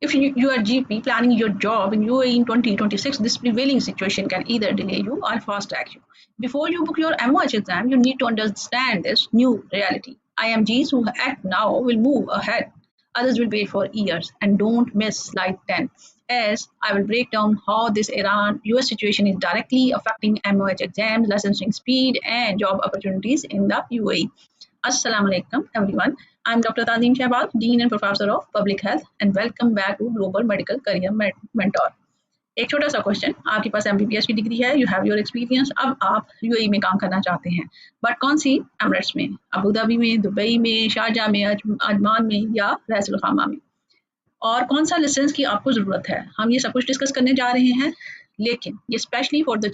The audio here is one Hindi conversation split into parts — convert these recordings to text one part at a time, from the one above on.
If you are GP planning your job in UAE in 2026, this prevailing situation can either delay you or fast track you. Before you book your MOH exam, you need to understand this new reality. IMGs who act now will move ahead. Others will wait for years. And don't miss slide 10, as I will break down how this Iran US situation is directly affecting MOH exams, licensing speed, and job opportunities in the UAE. Assalamu alaikum everyone. I'm Dr. Tanzim Shahbaz, Dean and Professor of Public Health, and welcome back to Global Medical Career Mentor. एक छोटा सा क्वेश्चन, आपके पास MBBS की डिग्री है, यू हैव योर एक्सपीरियंस, अब आप UAE में काम करना चाहते हैं, बट कौन सी एमिरेट्स में, अबू धाबी में, दुबई में, शारजाह में, अजमान में या रैस अल खैमा में, और कौन सा लाइसेंस की आपको ज़रूरत है, हम ये सब कुछ डिस्कस करने जा रहे हैं। लेकिन ये स्पेशली फॉर द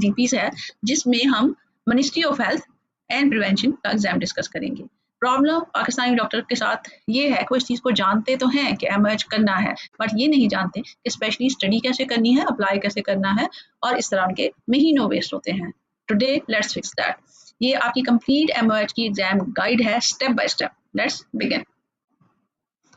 GPs है, जिसमें हम ministry of health and prevention का एग्जाम डिस्कस करेंगे। प्रॉब्लम पाकिस्तानी डॉक्टर के साथ ये है, कोई इस चीज़ को जानते तो हैं कि MOH करना है, बट ये नहीं जानते कि स्पेशली स्टडी कैसे करनी है, अप्लाई कैसे करना है, और इस तरह के महीनों वेस्ट होते हैं। Today let's fix that. ये आपकी कंप्लीट MOH की एग्जाम गाइड है, step by step. Let's begin.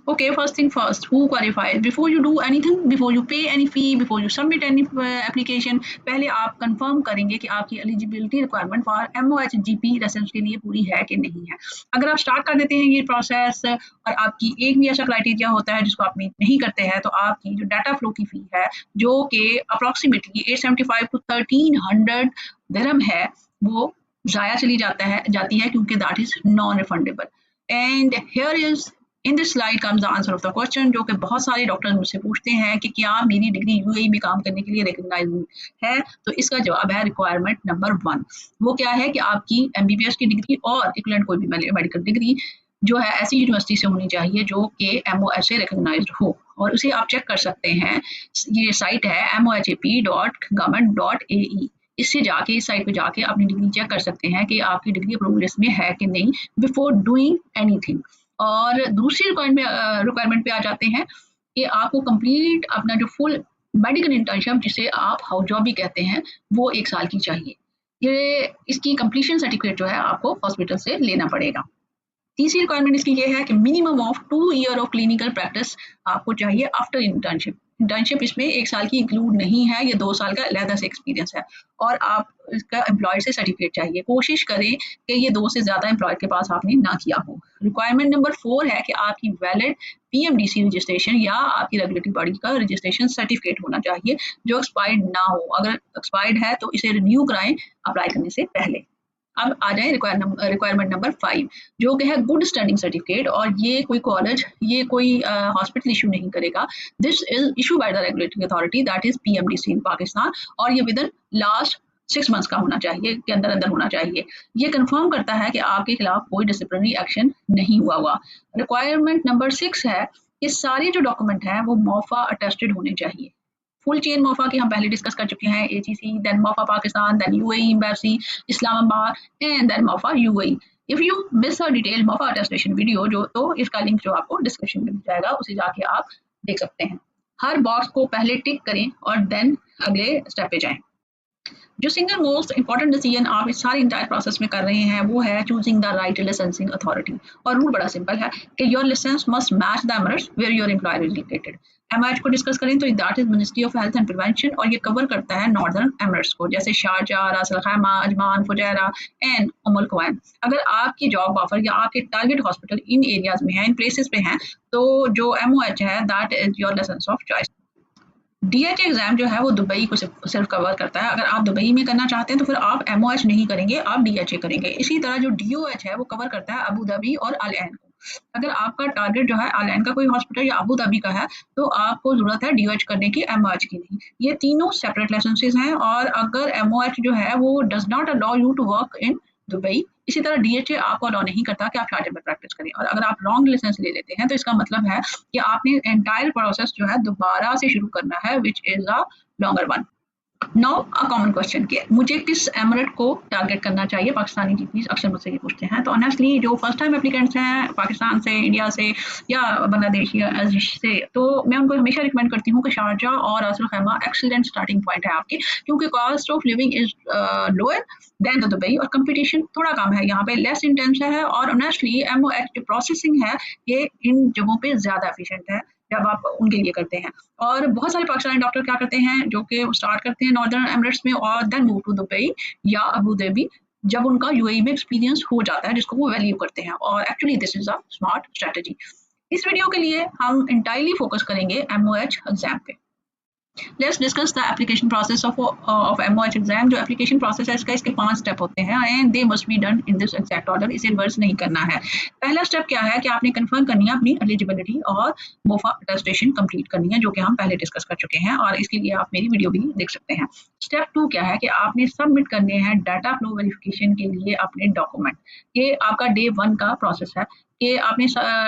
Okay, first thing first, who qualifies? Before you do anything, before you pay any fee, before you submit any application, पहले आप कंफर्म करेंगे कि आपकी eligibility requirement for MOH GP licence के लिए पूरी है कि नहीं है। अगर आप स्टार्ट कर देते हैं ये प्रोसेस और आपकी एक भी ऐसा क्राइटेरिया होता है जिसको आप मीट नहीं करते हैं, तो आपकी जो डाटा फ्लो की फी है, जो कि अप्रॉक्सीमेटली 875 to 1300 दिरहम है, वो ज़ाया जाती है क्योंकि that is non refundable. And here is in this slide comes the answer of the question, जो कि बहुत सारे डॉक्टर्स मुझसे पूछते हैं कि क्या मेरी डिग्री UAE में काम करने के लिए रिकग्नाइज है। तो इसका जवाब है रिक्वायरमेंट नंबर 1। वो क्या है कि आपकी MBBS की डिग्री और इक्विवेलेंट कोई भी मेडिकल डिग्री जो है ऐसी यूनिवर्सिटी से होनी चाहिए जो कि MOH से रिकग्नाइज्ड हो, और उसे आप चेक कर सकते हैं। ये साइट है mohap.government.ae। इससे जाके इस साइट पे जाके अपनी डिग्री चेक कर सकते हैं कि आपकी डिग्री अप्रूवल लिस्ट में है कि नहीं बिफोर डूइंग एनीथिंग। और दूसरी रिक्वायरमेंट पे आ जाते हैं कि आपको कंप्लीट अपना जो फुल मेडिकल इंटर्नशिप, जिसे आप हाउस जॉब भी कहते हैं, वो 1 साल की चाहिए। ये इसकी कंप्लीशन सर्टिफिकेट जो है आपको हॉस्पिटल से लेना पड़ेगा। तीसरी रिक्वायरमेंट इसकी ये है कि minimum of 2 year of clinical practice आपको चाहिए आफ्टर इंटर्नशिप। इंटर्नशिप इसमें 1 साल की इंक्लूड नहीं है, ये 2 साल का अलहदा से एक्सपीरियंस है, और आप इसका एम्प्लॉयर से सर्टिफिकेट चाहिए। कोशिश करें कि ये 2 से ज़्यादा एम्प्लॉयर के पास आपने ना किया हो। रिक्वायरमेंट नंबर 4 है कि आपकी वैलिड PMDC रजिस्ट्रेशन या आपकी रेगुलेटरी बॉडी का रजिस्ट्रेशन सर्टिफिकेट होना चाहिए जो एक्सपायर्ड ना हो। अगर एक्सपायर्ड है तो इसे रिन्यू कराएं अप्लाई करने से पहले। अब आ जाए रिक्वायरमेंट नंबर 5, जो कि है गुड स्टैंडिंग सर्टिफिकेट, और ये कोई कॉलेज, ये कोई हॉस्पिटल इशू नहीं करेगा। This is issue by the regulatory authority, that is PMDC इन पाकिस्तान, और ये विद इन लास्ट 6 मंथ्स का होना चाहिए, के अंदर होना चाहिए। ये कंफर्म करता है कि आपके खिलाफ कोई डिसिप्लिनरी एक्शन नहीं हुआ। रिक्वायरमेंट नंबर 6 है कि सारे जो डॉक्यूमेंट हैं वो MOFA अटेस्टेड होने चाहिए। फुल चेन MOFA की हम पहले डिस्कस कर चुके हैं, AGC, then MOFA Pakistan, then UAE embassy Islamabad, and then MOFA UAE। If you miss a detail MOFA attestation video तो इसका लिंक जो आपको डिस्क्रिप्शन में मिल जाएगा, उसे जाके आप देख सकते हैं। हर बॉक्स को पहले टिक करें और देन अगले स्टेप पे जाएं। जो सिंगल मोस्ट इंपॉर्टेंट डिसीजन आप इस सारे इंटायर प्रोसेस में कर रहे हैं वो है choosing the right licensing authority. और रूल बड़ा सिंपल है कि your licence must match the Emirates where your employer is located. MOH को डिस्कस करें तो that is ministry of health and prevention, और ये कवर करता है नॉर्दर्न एमिरेट्स को, जैसे शारजाह, रास अल खैमा, अजमान, फुजैरा एंड उम्मुल क्वैन। अगर आपकी जॉब ऑफर या आपके टारगेट हॉस्पिटल इन एरियाज में है, इन प्लेसेस पे हैं, तो जो MOH है that is your licence of choice. DHA exam जो है वो दुबई को सिर्फ कवर करता है। अगर आप दुबई में करना चाहते हैं तो फिर आप MOH नहीं करेंगे, आप DHA करेंगे। इसी तरह जो DOH है वो कवर करता है अबू धाबी और अल ऐन को। अगर आपका टारगेट जो है अल ऐन का कोई हॉस्पिटल या अबू धाबी का है तो आपको जरूरत है DOH करने की, MOH की नहीं। ये तीनों सेपरेट लाइसेंसेस हैं, और अगर MOH जो है वो does not allow you to work in Dubai, इसी तरह DHA आपको अलाउ नहीं करता कि आप शारजाह में प्रैक्टिस करें। और अगर आप रॉन्ग लाइसेंस ले लेते हैं तो इसका मतलब है कि आपने एंटायर प्रोसेस जो है दोबारा से शुरू करना है, which is a longer one. Now a common question कि मुझे किस एमिरेट को टारगेट करना चाहिए। पाकिस्तानी GPs अक्सर मुझसे ये पूछते हैं। तो ऑनेस्टली जो फर्स्ट टाइम एप्लीकेंट्स हैं पाकिस्तान से, इंडिया से या बांग्लादेश या से, तो मैं उनको हमेशा रिकमेंड करती हूँ कि शारजाह और रास अल खैमा एक्सीलेंट स्टार्टिंग पॉइंट है आपकी, क्योंकि cost of living is lower than the Dubai, और कंपटीशन थोड़ा कम है यहाँ पे, लेस इंटेंस है, और ऑनेस्टली MOH जो प्रोसेसिंग है ये इन जगहों पे ज़्यादा एफिशिएंट है जब आप उनके लिए करते हैं। और बहुत सारे पाकिस्तानी डॉक्टर क्या करते हैं, जो कि स्टार्ट करते हैं नॉर्दर्न एमिरेट्स में और देन मूव टू दुबई या अबू धाबी जब उनका यूएई में एक्सपीरियंस हो जाता है, जिसको वो वैल्यू करते हैं। और actually this is a smart strategy. इस वीडियो के लिए हम इंटायरली फोकस करेंगे एमओएच एग्जाम पे। Let's discuss the application process of MOH exam. जो एप्लीकेशन प्रोसेस है इसका, इसके 5 स्टेप होते हैं and they must be done in this exact order. इसे रिवर्स नहीं करना है। पहला स्टेप क्या है कि आपने कंफर्म करनी है अपनी एलिजिबिलिटी और मोफा अटेस्टेशन कंप्लीट करनी है, जो कि हम पहले डिस्कस कर चुके हैं और इसके लिए आप मेरी वीडियो भी देख सकते हैं। स्टेप 2 क्या है कि आपने सबमिट करने हैं डाटा फ्लो वेरिफिकेशन के लिए अपने डॉक्यूमेंट। ये आपका डे 1 का प्रोसेस है कि आपने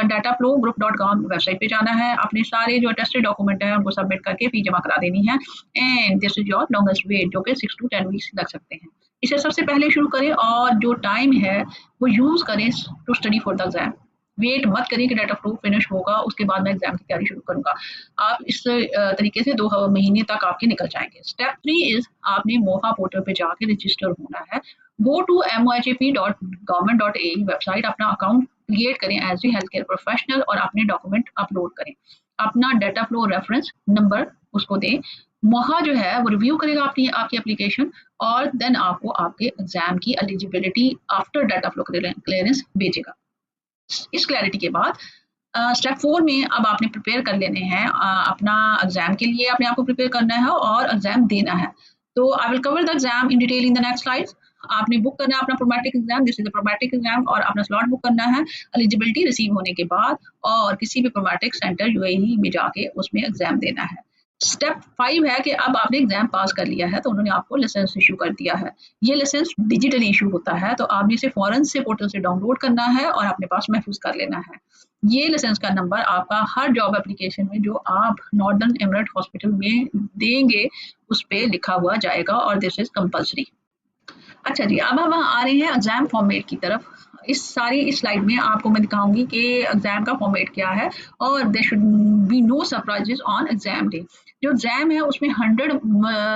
डाटा फ्लो group.com वेबसाइट पे जाना है, अपने सारे जो अटेस्टेड डॉक्यूमेंट है उनको सबमिट करके फी जमा करा देनी है and this is your longest wait, जो कि 6 to 10 वीक्स लग सकते हैं। इसे सबसे पहले शुरू करें और जो टाइम है वो यूज करें to study for the exam. Wait मत करिए कि डाटा फ्लो फिनिश होगा उसके बाद मैं एग्जाम की तैयारी शुरू करूंगा। आप इस तरीके से 2 महीने तक आपके निकल जाएंगे। स्टेप 3 इज आपने मोहा पोर्टल पे जाके रजिस्टर होना है। गो टू mohap.government.ae वेबसाइट, अपना अकाउंट क्रिएट करें as a health care professional और अपने डॉक्यूमेंट अपलोड करें। अपना डाटा फ्लो रेफरेंस नंबर उसको दें। मोहा जो है वो रिव्यू करेगा आपकी एप्लीकेशन और देन आपको आपके एग्जाम की eligibility after data flow clearance भेजेगा। इस क्लैरिटी के बाद स्टेप 4 में अब आपने प्रिपेयर कर लेने हैं अपना एग्जाम के लिए अपने आप को प्रिपेयर करना है और एग्जाम देना है। तो I will cover the exam in detail in the next slides. आपने बुक करना है अपना Prometric exam, this is the Prometric exam, और अपना स्लॉट बुक करना है एलिजिबिलिटी रिसीव होने के बाद और किसी भी प्रोमैटिक सेंटर यूएई में जाके उसमें एग्जाम देना है। स्टेप 5 है कि अब आपने एग्जाम पास कर लिया है तो उन्होंने आपको लाइसेंस इशू कर दिया है। ये लाइसेंस डिजिटली इशू होता है तो आपने इसे फौरन से पोर्टल से डाउनलोड करना है और अपने पास महफूज कर लेना है। ये लाइसेंस का नंबर आपका हर जॉब एप्लीकेशन में जो आप नॉर्दर्न एमिरेट हॉस्पिटल में देंगे उस पर लिखा हुआ जाएगा और दिस इज कंपल्सरी। अच्छा जी, अब हम आ रहे हैं एग्जाम फॉर्मेट की तरफ। इस स्लाइड में आपको मैं दिखाऊंगी कि एग्जाम का फॉर्मेट क्या है और there should be no surprises on exam day. जो एग्जाम है उसमें 100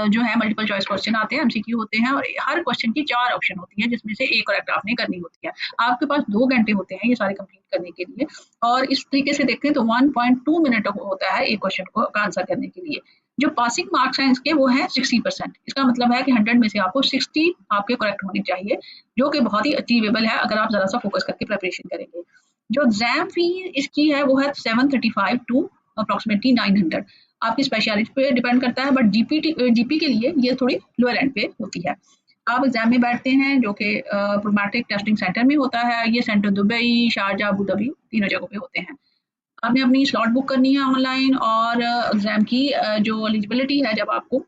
जो है मल्टीपल चॉइस क्वेश्चन आते हैं, एमसीक्यू होते हैं और हर क्वेश्चन की 4 ऑप्शन होती है जिसमें से एक करेक्ट आपने करनी होती है। आपके पास 2 घंटे होते हैं ये सारे कंप्लीट करने के लिए और इस तरीके से देखते हैं तो 1.2 मिनट होता है एक क्वेश्चन को आंसर करने के लिए। जो पासिंग मार्क्स हैं इसके वो है 60%। इसका मतलब है कि 100 में से आपको 60 आपके करेक्ट होने चाहिए, जो कि बहुत ही अचीवेबल है अगर आप जरा सा फोकस करके प्रिपरेशन करेंगे। जो एग्जाम फी इसकी है वो है 735 टू अप्रोक्सीमेटली 900। आपकी स्पेशलिटी पे डिपेंड करता है बट जीपी के लिए ये थोड़ी लोअर एंड पे होती है। आप एग्जाम में बैठते हैं जो कि प्रोमैटिक टेस्टिंग सेंटर में होता है। ये centre Dubai, Sharjah, Abu Dhabi तीनों जगहों पे होते हैं। आपने अपनी स्लॉट बुक करनी है ऑनलाइन और एग्जाम की जो एलिजिबिलिटी है जब आपको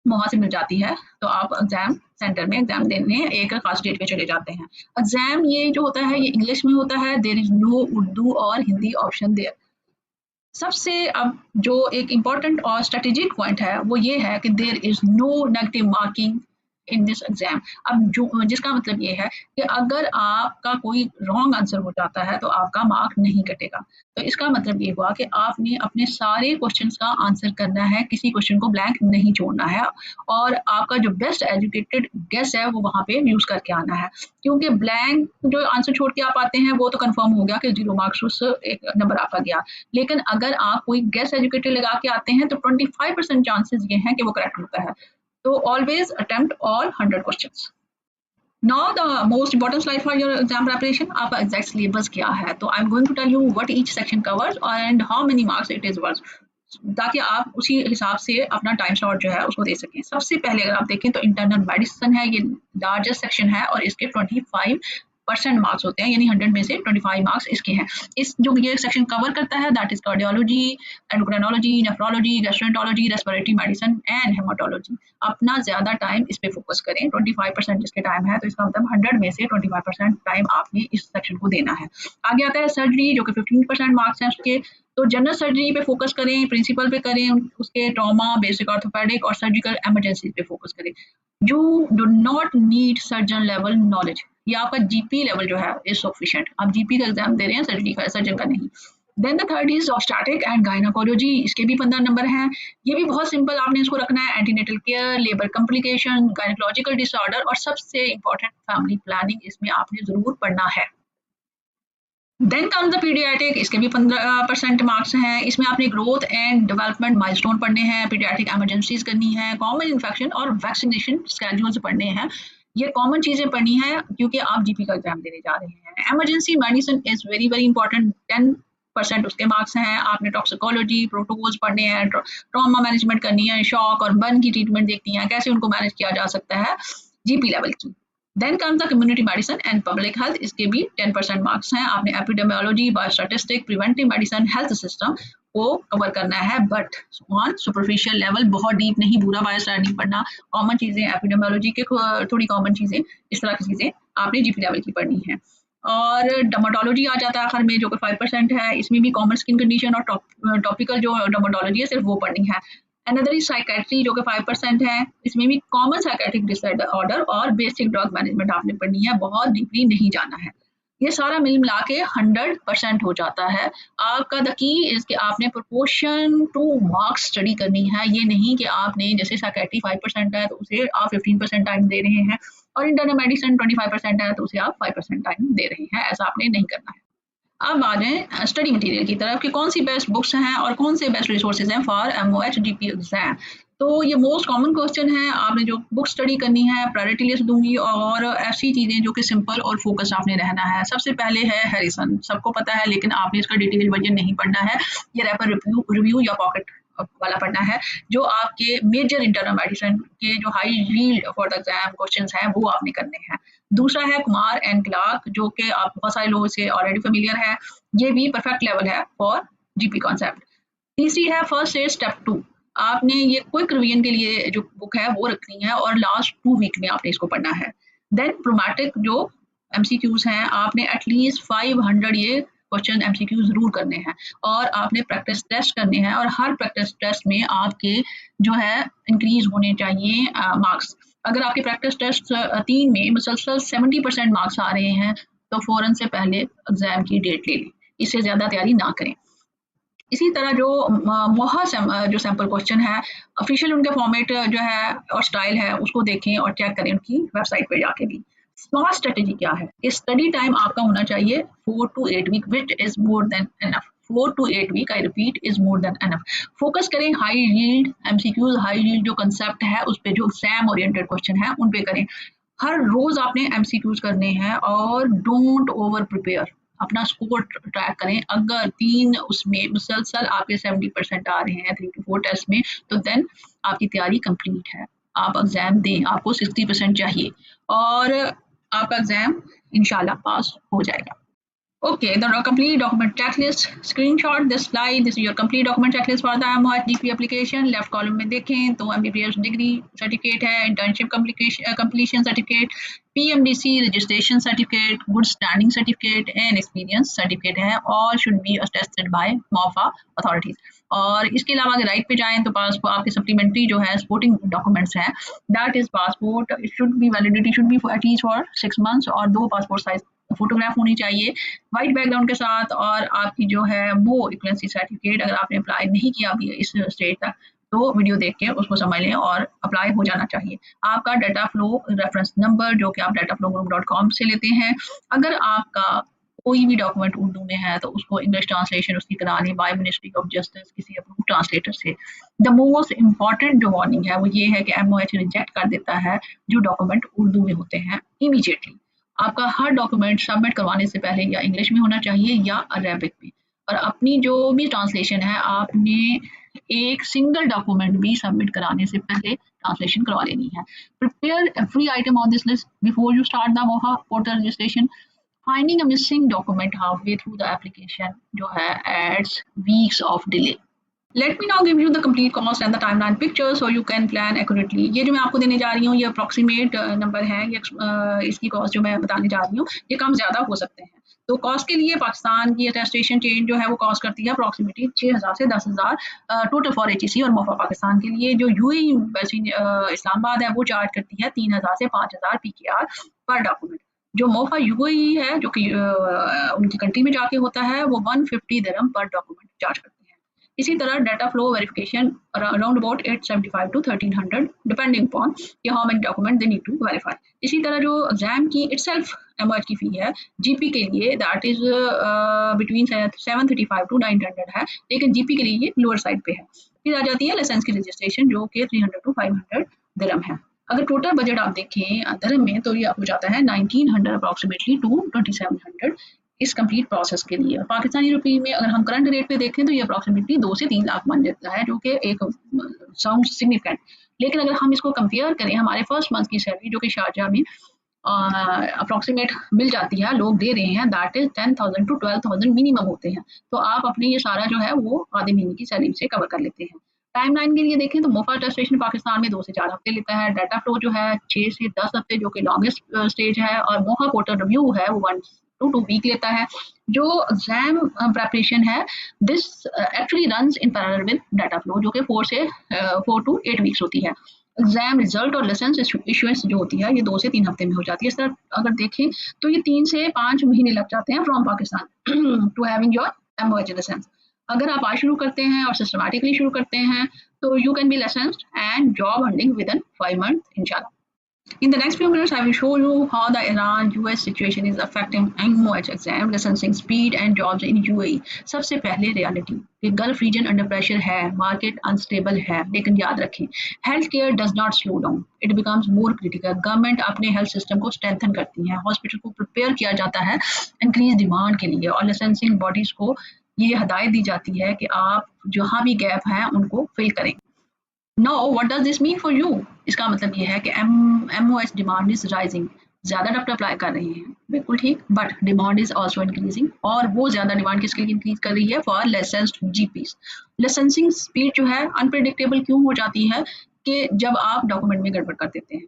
वहां से मिल जाती है तो आप एग्जाम सेंटर में एग्जाम देने एक खास डेट पे चले जाते हैं। एग्जाम ये जो होता है ये इंग्लिश में होता है। देयर इज नो उर्दू और हिंदी ऑप्शन देयर। सबसे अब जो एक इम्पॉर्टेंट और स्ट्रेटेजिक पॉइंट है वो ये है कि there is no negative marking in this exam. अब जो जिसका मतलब ये है कि अगर आपका कोई रॉन्ग आंसर हो जाता है तो आपका मार्क नहीं कटेगा। तो इसका मतलब ये हुआ कि आपने अपने सारे क्वेश्चंस का आंसर करना है, किसी क्वेश्चन को ब्लैंक नहीं छोड़ना है और आपका जो बेस्ट एजुकेटेड गेस है वो वहाँ पे यूज करके आना है। क्योंकि ब्लैंक जो आंसर छोड़ के आप आते हैं वो तो कंफर्म हो गया कि 0 मार्क्स उस एक नंबर आपका गया। लेकिन अगर आप कोई गेस एजुकेटेड लगा के आते हैं तो 25% चांसेस ये हैं कि वो करेक्ट होता है। So always attempt all 100 questions. Now the most important slide for your exam preparation, आपका exact syllabus क्या है। तो I'm going to tell you what each section covers and how many marks it is worth, ताकि आप उसी हिसाब से अपना टाइम स्लॉट जो है उसको दे सकें। सबसे पहले अगर आप देखें तो इंटरनल मेडिसिन है, ये लार्जेस्ट सेक्शन है और इसके 25% मार्क्स होते हैं, यानी 100 में से 25 मार्क्स इसके हैं। इस जो ये सेक्शन कवर करता है that is cardiology, endocrinology, nephrology, gastroenterology, respiratory medicine and haematology. अपना ज्यादा टाइम इस पे फोकस करें। 25% जिसके टाइम है तो इसका मतलब 100 में से 25% टाइम आपने इस सेक्शन को देना है। आगे आता है सर्जरी जो कि 15% मार्क्स हैं उसके। तो जनरल सर्जरी पे फोकस करें, प्रिंसिपल पे करें, उसके ट्रॉमा, बेसिक ऑर्थोपेडिक और सर्जिकल इमरजेंसी पे फोकस करें। You do not need surgeon level knowledge, या आपका जीपी लेवल जो है इज सफिशिएंट। आप जीपी का एग्जाम दे रहे हैं, सर्जरी का, सर्जन का नहीं। Then the third is obstetric and gynaecology, इसके भी 15 नंबर हैं। ये भी बहुत सिंपल आपने इसको रखना है। Antenatal care, labour complication, gynaecological disorder और सबसे इंपॉर्टेंट फैमिली प्लानिंग इसमें आपने जरूर पढ़ना है। देन कम्स द पीडियाट्रिक, इसके भी 15% मार्क्स हैं। इसमें आपने ग्रोथ एंड डेवलपमेंट माइलस्टोन पढ़ने हैं, पीडियाट्रिक इमरजेंसीज करनी है, कॉमन इन्फेक्शन और वैक्सीनेशन स्केड्यूल्स पढ़ने हैं। ये कॉमन चीजें पढ़नी है क्योंकि आप जीपी का एग्जाम देने जा रहे हैं। Emergency medicine is very very important, 10% उसके मार्क्स हैं। आपने टॉक्सिकोलॉजी प्रोटोकॉल्स पढ़ने हैं, ट्रॉमा मैनेजमेंट करनी है, शॉक और बर्न की ट्रीटमेंट देखनी है, कैसे उनको मैनेज किया जा सकता है जीपी लेवल की। Then comes the community medicine and public health, इसके भी 10% मार्क्स हैं। आपने epidemiology, biostatistic, preventive medicine, health system को कवर करना है, बट ऑन सुपरफिशियल लेवल, बहुत डीप नहीं, पूरा बायोस्टैट नहीं पढ़ना। कॉमन चीजें एपिडेमियोलॉजी के थोड़ी कॉमन चीजें, इस तरह की चीजें आपने जीपी लेवल की पढ़नी है। और डर्माटोलॉजी आ जाता है आखिर में, जो कि 5% है। इसमें भी कॉमन स्किन कंडीशन और टॉपिकल जो डर्माटोलॉजी है सिर्फ वो पढ़नी है। अनदर इज साइकेट्री, जो कि 5% है। इसमें भी कॉमन साइकेट्रिक डिसऑर्डर और बेसिक ड्रग मैनेजमेंट आपने पढ़नी है, बहुत डीपली नहीं जाना है। ये सारा मिल मिला के 100% हो जाता है आपका। द की इज कि आपने प्रोपोर्शन टू मार्क्स स्टडी करनी है। ये नहीं कि आपने जैसे साइकेट्री 5% है तो उसे आप 15% टाइम दे रहे हैं, और इंटरनल मेडिसिन 25% है तो उसे आप 5% टाइम दे रहे हैं, ऐसा आपने नहीं करना है। अब आ जाएँ स्टडी मटेरियल की तरफ कि कौन सी बेस्ट बुक्स हैं और कौन से बेस्ट रिसोर्सेज हैं फॉर एमओएच जीपी एग्जाम। तो ये मोस्ट कॉमन क्वेश्चन है। आपने जो बुक स्टडी करनी है, प्रायोरिटी लिस्ट दूंगी, और ऐसी चीज़ें जो कि सिंपल और फोकस आपने रहना है। सबसे पहले है हैरिसन, सबको पता है, लेकिन आपने इसका डिटेल वर्जन नहीं पढ़ना है। ये रैपर रिव्यू या पॉकेट वाला पढ़ना है, जो आपके मेजर इंटरनल मेडिसिन के जो high yield for the exam questions हैं वो आपने करने हैं। दूसरा है कुमार एंड क्लार्क, जो कि आप बहुत सारे लोगों से ऑलरेडी फेमिलियर है, ये भी परफेक्ट लेवल है फॉर जीपी कॉन्सेप्ट। तीसरी है फर्स्ट एड स्टेप 2, आपने ये क्विक रिवीजन के लिए जो बुक है वो रखनी है, और लास्ट 2 वीक में आपने इसको पढ़ना है। देन प्रोमैटिक जो एमसीक्यूज हैं, आपने एटलीस्ट 500 ये क्वेश्चन एमसीक्यू जरूर करने हैं, और आपने प्रैक्टिस टेस्ट करने हैं, और हर प्रैक्टिस टेस्ट में आपके जो है इंक्रीज होने चाहिए मार्क्स। अगर आपके प्रैक्टिस टेस्ट 3 में मुसलसल 70% मार्क्स आ रहे हैं तो फौरन से पहले एग्जाम की डेट ले लें, इससे ज़्यादा तैयारी ना करें। इसी तरह जो मोहा जो सैम्पल क्वेश्चन है, ऑफिशियल उनके फॉर्मेट जो है और स्टाइल है उसको देखें और चेक करें उनकी वेबसाइट पे जाके भी। स्मार्ट स्ट्रेटेजी क्या है? स्टडी टाइम आपका होना चाहिए 4 to 8 week, which is more than enough. 4 to 8 week, I repeat, is more than enough. Focus करें high yield MCQs, high yield जो कंसेप्ट है उस पे, जो एग्जाम ओरिएंटेड क्वेश्चन है उन पे करें। हर रोज आपने एमसीक्यूज करने हैं, और डोंट ओवर प्रिपेयर। अपना स्कोर ट्रैक करें। अगर 3 उसमें मुसलसल आपके 70% आ रहे हैं 3 to 4 टेस्ट में, तो देन आपकी तैयारी कंप्लीट है। आप एग्जाम दें, आपको 60% चाहिए, और आपका एग्जाम इंशाल्लाह पास हो जाएगा। Okay, the complete document checklist. Screenshot this slide. This is your complete document checklist for the MOHDP application. Left column में देखें तो MBBS degree certificate है, internship completion certificate, PMDC registration certificate, good standing certificate and experience certificate है, all should be attested by MOFA authorities. और इसके अलावा अगर राइट पे जाएं तो पासपोर्ट आपके सप्लीमेंट्री जो है सपोर्टिंग डॉक्यूमेंट्स हैं, that is passport, it should be validity should be at least for 6 months, और 2 पासपोर्ट साइज फोटोग्राफ होनी चाहिए वाइट बैकग्राउंड के साथ, और आपकी जो है वो इक्वलेंसी सर्टिफिकेट, अगर आपने अप्लाई नहीं किया अभी इस स्टेज तक तो वीडियो देख के उसको समझ लें और अप्लाई हो जाना चाहिए। आपका डाटा फ्लो रेफरेंस नंबर जो कि आप dataflowgroup.com से लेते हैं। अगर आपका कोई भी डॉक्यूमेंट उर्दू में है तो उसको इंग्लिश ट्रांसलेशन उसकी करा लें बाय मिनिस्ट्री ऑफ जस्टिस किसी अप्रूव ट्रांसलेटर से। द मोस्ट इम्पॉर्टेंट जो वार्निंग है वो ये है कि एमओएच रिजेक्ट कर देता है जो डॉक्यूमेंट उर्दू में होते हैं इमीडिएटली। आपका हर डॉक्यूमेंट सबमिट करवाने से पहले या इंग्लिश में होना चाहिए या अरेबिक में, और अपनी जो भी ट्रांसलेशन है आपने एक सिंगल डॉक्यूमेंट भी सबमिट कराने से पहले ट्रांसलेशन करवा लेनी है। Prepare every item on this list before you start the MOHA portal registration. Finding a missing document halfway through the application जो है adds weeks of delay. Let me now give you the complete cost and the timeline picture so you can plan accurately. ये जो मैं आपको देने जा रही हूँ ये अप्रॉक्सीमेट नंबर है, ये इसकी कॉस्ट जो मैं बताने जा रही हूँ ये कम ज़्यादा हो सकते हैं। तो कॉस्ट के लिए पाकिस्तान की अटेस्टेशन चेंज जो है वो कॉस्ट करती है अप्रॉक्सीमेटली 6,000 से 10,000 टोटल फॉर एचईसी और मोफा पाकिस्तान के लिए। जो यूएई एम्बेसी इस्लामाबाद है वो चार्ज करती है 3,000 से 5,000 पीकेआर पर डॉक्यूमेंट। जो मोफा यूएई है जो कि उनकी कंट्री में जाके होता है वो 150 दिरहम पर डॉक्यूमेंट चार्ज करती है। इसी तरह data flow verification around about 875 to 1300 depending upon कि how many document they need to verify. इसी तरह जो एग्जाम की इटसेल्फ एमओएच की फी है जीपी के लिए दैट इज बिटवीन 735 टू 900 है, लेकिन जीपी के लिए ये लोअर साइड पे है। फिर आ जाती है लाइसेंस की रजिस्ट्रेशन जो कि 300 टू 500 दिरहम है। अगर टोटल बजट आप देखें दिरहम में तो ये हो जाता है 1900 अप्रॉक्सीमेटली टू 2700 इस कंप्लीट प्रोसेस के लिए। पाकिस्तानी रुपये में अगर हम करंट रेट पे देखें तो ये अप्रॉक्सीमेटली 2 से 3 लाख बन जाता है, जो कि एक साउंड सिग्निफिकेंट। लेकिन अगर हम इसको कंपेयर करें हमारे फर्स्ट मंथ की सैलरी जो कि शारजाह में अप्रॉक्सीमेट मिल जाती है, लोग दे रहे हैं, दैट इज 10,000 टू 12,000 मिनिमम होते हैं। तो आप अपने ये सारा जो है वो आधे महीने की सैलरी से कवर कर लेते हैं। टाइम लाइन के लिए देखें तो मोफा अटेस्टेशन पाकिस्तान में 2 से 4 हफ्ते लेता है, डाटा फ्लो जो है 6 से 10 हफ्ते जो कि लॉन्गेस्ट स्टेज है, और मोहा पोर्टल रिव्यू है वो 1 to 2 वीक लेता है। जो एग्जाम प्रेपरेशन है this actually runs in parallel with data flow जो कि 4 to 8 वीक्स होती है। एग्जाम रिजल्ट और लाइसेंस इशुएंस जो होती है ये 2 से 3 हफ्ते में हो जाती है। इस तरह अगर देखें तो ये 3 से 5 महीने लग जाते हैं from Pakistan to having your MOH licence. अगर आप आज शुरू करते हैं और सिस्टमैटिकली शुरू करते हैं तो you can be licensed and job hunting with in 5 months इंशाल्लाह। In the next few minutes, I will show you how the Iran-US situation is affecting MOH exam, licensing speed and jobs in UAE. सबसे पहले reality कि गल्फ रीजन अंडर प्रेशर है, मार्केट अनस्टेबल है, लेकिन याद रखें health care does not slow down, it becomes more critical. Government अपने हेल्थ सिस्टम को स्ट्रेंथन करती है, हॉस्पिटल को प्रिपेयर किया जाता है इंक्रीज डिमांड के लिए, और लाइसेंसिंग बॉडीज को ये हदायत दी जाती है कि आप जहाँ भी गैप हैं उनको फिल करें। Know what does this mean for you? इसका मतलब ये है कि एमओएच डिमांड इज राइजिंग, ज़्यादा डॉक्टर अप्लाई कर रहे हैं, बिल्कुल ठीक, but demand is also increasing, और वो ज़्यादा डिमांड किसके लिए इंक्रीज कर रही है? For licensed GPs. Licensing speed जो है अनप्रेडिक्टेबल क्यों हो जाती है कि जब आप डॉक्यूमेंट में गड़बड़ कर देते हैं,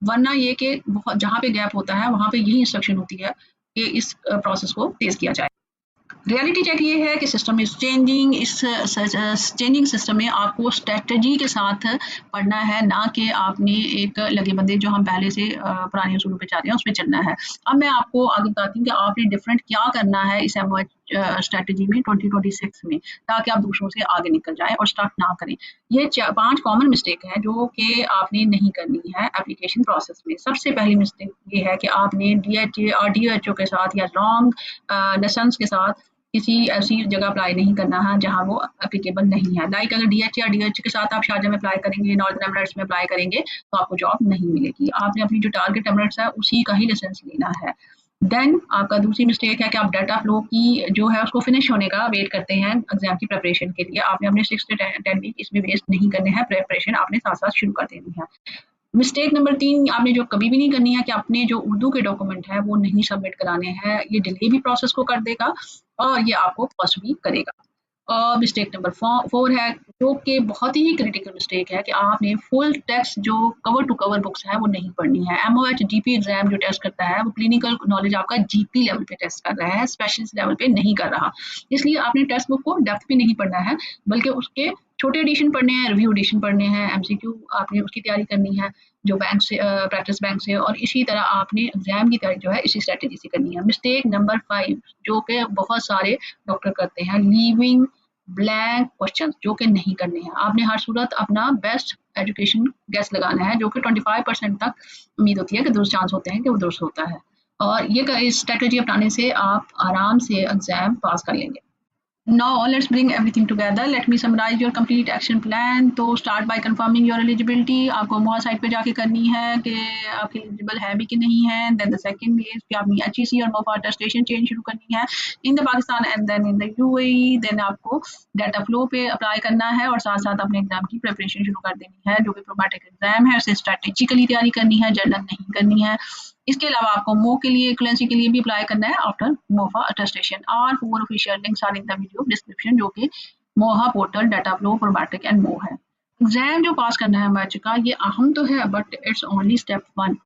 वरना ये कि जहाँ पे गैप होता है वहाँ पे यही इंस्ट्रक्शन होती है कि इस प्रोसेस को तेज किया जाए। रियलिटी चेक ये है कि सिस्टम इज चेंजिंग, इस चेंजिंग सिस्टम में आपको स्ट्रेटजी के साथ पढ़ना है, ना कि आपने एक लगे बंदे जो हम पहले से पुराने उसूलों पे चाहते हैं उसमें चलना है। अब मैं आपको आगे बताती हूँ कि आपने डिफरेंट क्या करना है इस एमओएच स्ट्रेटजी में 2026 में, ताकि आप दूसरों से आगे निकल जाएं और स्टार्ट ना करें। ये 5 कॉमन मिस्टेक है जो कि आपने नहीं करनी है एप्लीकेशन प्रोसेस में। सबसे पहली मिस्टेक ये है कि आपने डीएचए और डीएचओ के साथ या रॉन्ग लाइसेंस के साथ किसी ऐसी जगह अप्लाई नहीं करना है जहां वो एप्लीकेबल नहीं है। लाइक अगर डीएच या डीएच के साथ आप शारजा में अप्लाई करेंगे, नॉर्दर्न एमिरेट्स में अप्लाई करेंगे तो आपको जॉब नहीं मिलेगी। आपने अपनी जो टारगेट एमिरेट्स है उसी का ही लाइसेंस लेना है। देन आपका दूसरी मिस्टेक है कि आप डाटा फ्लो की जो है उसको फिनिश होने का वेट करते हैं एग्जाम की प्रिपरेशन के लिए। आपने अपने 6 से 10 वीक इसमें वेस्ट नहीं करने हैं, प्रिपरेशन आपने साथ साथ शुरू कर देनी है। मिस्टेक नंबर 3 आपने जो कभी भी नहीं करनी है कि अपने जो उर्दू के डॉक्यूमेंट है वो नहीं सबमिट कराने हैं, ये डिले भी प्रोसेस को कर देगा और ये आपको कॉस्ट भी करेगा। और मिस्टेक नंबर 4 है जो कि बहुत ही क्रिटिकल मिस्टेक है कि आपने फुल टेक्स्ट जो कवर टू कवर बुक्स है वो नहीं पढ़नी है। एमओएच जीपी एग्जाम जो टेस्ट करता है वो क्लिनिकल नॉलेज आपका जीपी लेवल पे टेस्ट कर रहा है, स्पेशलिस्ट लेवल पे नहीं कर रहा। इसलिए आपने टेक्स्ट बुक को डेप्थ पे नहीं पढ़ना है, बल्कि उसके छोटे एडिशन पढ़ने हैं, रिव्यू एडिशन पढ़ने हैं, एमसीक्यू आपने उसकी तैयारी करनी है जो बैंक से प्रैक्टिस बैंक से, और इसी तरह आपने एग्जाम की तैयारी जो है इसी स्ट्रेटेजी से करनी है। मिस्टेक नंबर 5 जो कि बहुत सारे डॉक्टर करते हैं, लीविंग ब्लैंक क्वेश्चन जो कि नहीं करने हैं। आपने हर सूरत अपना बेस्ट एजुकेशन गैस लगाना है जो कि 25% तक उम्मीद होती है कि दुरुस्त चांस होते हैं कि वो दुरुस्त होता है, और ये स्ट्रेटेजी अपनाने से आप आराम से एग्जाम पास कर लेंगे। Now let's bring everything together. Let me summarize your complete action plan. तो start by confirming your eligibility. आपको मोहा साइट पे जाके करनी है कि आप एलिजिबल है भी कि नहीं है। Then the second is कि आपने HEC और मोफा अटेस्टेशन चेंज शुरू करनी है in the Pakistan and then in the UAE. Then आपको डाटा फ्लो पे अप्लाई करना है और साथ साथ अपने एग्जाम की प्रिपरेशन शुरू कर देनी है। जो भी प्रोमैटिक एग्जाम है उसे स्ट्रेटेजिकली तैयारी करनी है, जनरल नहीं करनी है। इसके अलावा आपको मो के लिए इक्वलेंसी के लिए भी अप्लाई करना है आफ्टर मोफा अटेस्टेशन। और 4 official links are in the video description जो कि मोहा portal, data flow, Prometric and मो है। एग्जाम जो पास करना है मैच का ये अहम तो है बट इट्स ओनली स्टेप 1।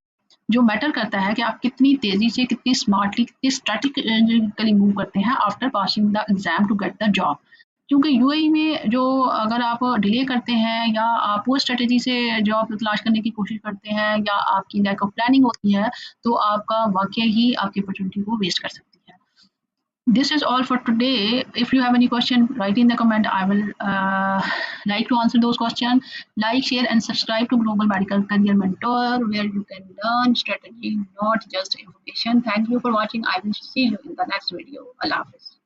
जो मैटर करता है कि आप कितनी तेजी से, कितनी स्मार्टली, कितनी स्ट्रेटेजिकली मूव करते हैं after passing the exam to get the job. क्योंकि यूएई में जो अगर आप डिले करते हैं या आप वो स्ट्रेटेजी से जॉब तलाश करने की कोशिश करते हैं या आपकी लैक ऑफ प्लानिंग होती है तो आपका वाकई ही आपकी अपॉर्चुनिटी को वेस्ट कर सकती है। This is all for today. If you have any question, write in the comment. I will like to answer those questions. Like, share, and subscribe to Global Medical Career Mentor, where you can learn strategy, not just information. Thank you for watching. I will see you in the next video. Allah Hafiz.